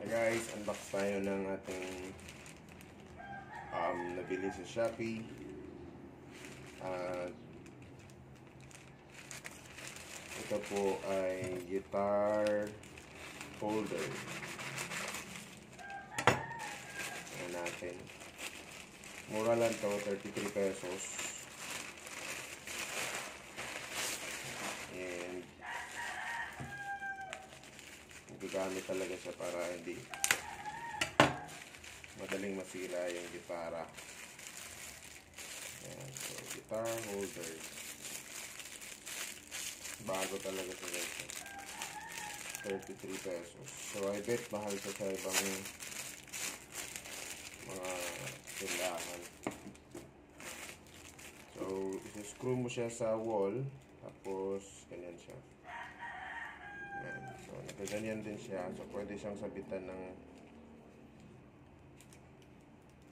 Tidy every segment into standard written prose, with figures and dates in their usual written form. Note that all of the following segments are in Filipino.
Hey guys, unbox tayo ng ating nabili sa Shopee. At ito po ay guitar holder. Ayan natin. Mura lang to, 33 pesos. And gagamit talaga siya para hindi madaling masira yung gitara. Ayan, so guitar holder, bago talaga siya guys, 33 pesos. So I bet mahal siya sa ibang mga tindahan. So isi-screw mo siya sa wall, tapos ganyan siya. Ayan. So nakaganyan din siya, so pwede siyang sabitan ng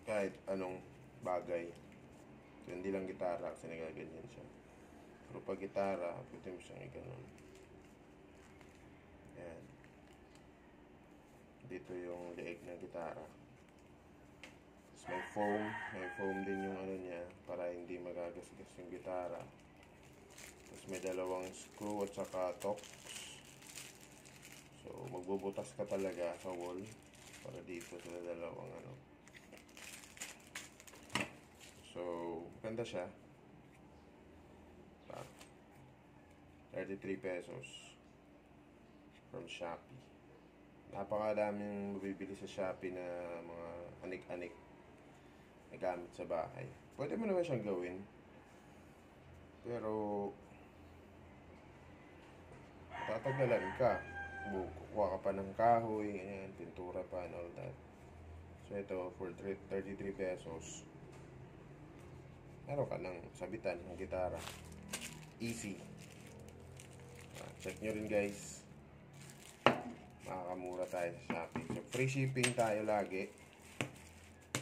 kahit anong bagay. So hindi lang gitara, kasi nagaganyan siya. Pero pag gitara, pwede mo siyang i-ganon. Ayan. Dito yung leeg ng gitara. Tapos may foam din yung ano niya, para hindi magagasgas yung gitara. Tapos may dalawang screw at saka tops. So magbubutas ka talaga sa wall para dito sa dalawang ano. So maganda siya. 33 pesos from Shopee. Napakadaming mabibili sa Shopee na mga anik-anik na gamit sa bahay. Pwede mo naman siyang gawin, pero matatagalan ka. Kukuha ka pa ng kahoy, ganyan, pintura pa and all that. So ito, for 33 pesos, meron ka ng sabitan ng gitara. Easy. Check nyo rin guys. Makakamura tayo sa Shopee. So free shipping tayo lagi.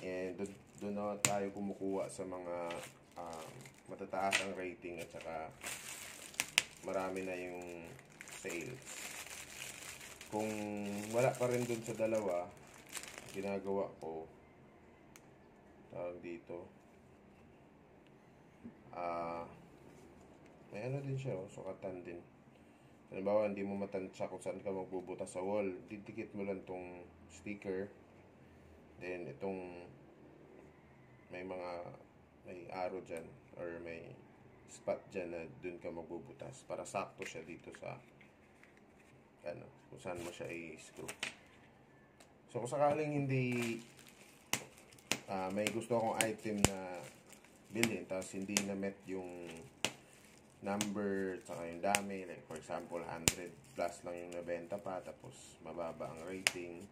And doon na tayo kumukuha sa mga matataas ang rating, at saka marami na yung sales. Kung wala pa rin dun sa dalawa, ginagawa ko, tawag dito, may ano din siya, sukatan din. Halimbawa, hindi mo matansya kung saan ka magbubutas sa wall, didikit mo lang tong sticker. Then itong may arrow dyan, or may spot dyan na dun ka magbubutas, para sakto siya dito sa ano, kung saan mo siya i-screw. So kung sakaling hindi may gusto akong item na bilhin, tapos hindi na met yung number tsaka yung dami, like for example 100 plus lang yung nabenta pa, tapos mababa ang rating,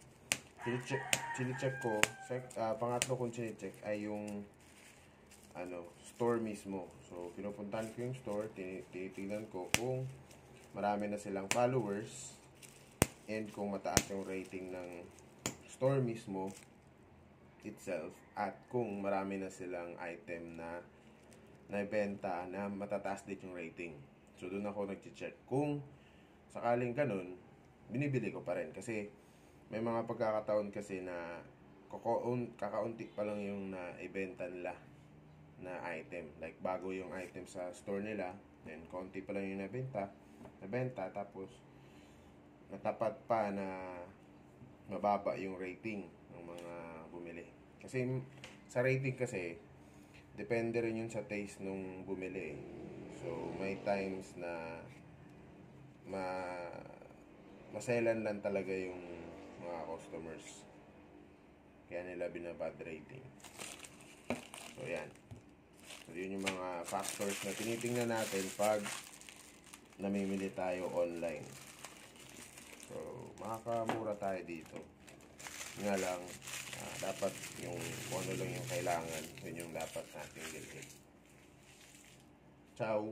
chine-check ko. Pangatlo kong chine-check ay yung ano, store mismo. So pinupuntahan ko yung store, tinitingnan ko kung marami na silang followers, and kung mataas yung rating ng store mismo itself, at kung marami na silang item na naibenta na matataas din yung rating. So doon ako nag-check. Kung sakaling ganun, binibili ko pa rin, kasi may mga pagkakataon kasi na kakaunti pa lang yung naibenta nila na item. Like bago yung item sa store nila, then kaunti pa lang yung nabenta, tapos natapat pa na mababa yung rating ng mga bumili. Kasi sa rating kasi, depende rin yun sa taste nung bumili. So may times na maselan lang talaga yung mga customers, kaya nila binabad rating. So yan. So yun yung mga factors na tinitingnan natin pag namimili tayo online. So makakamura tayo dito. Nga lang, dapat yung kung ano lang yung kailangan, yun yung dapat nating bilhin. Ciao!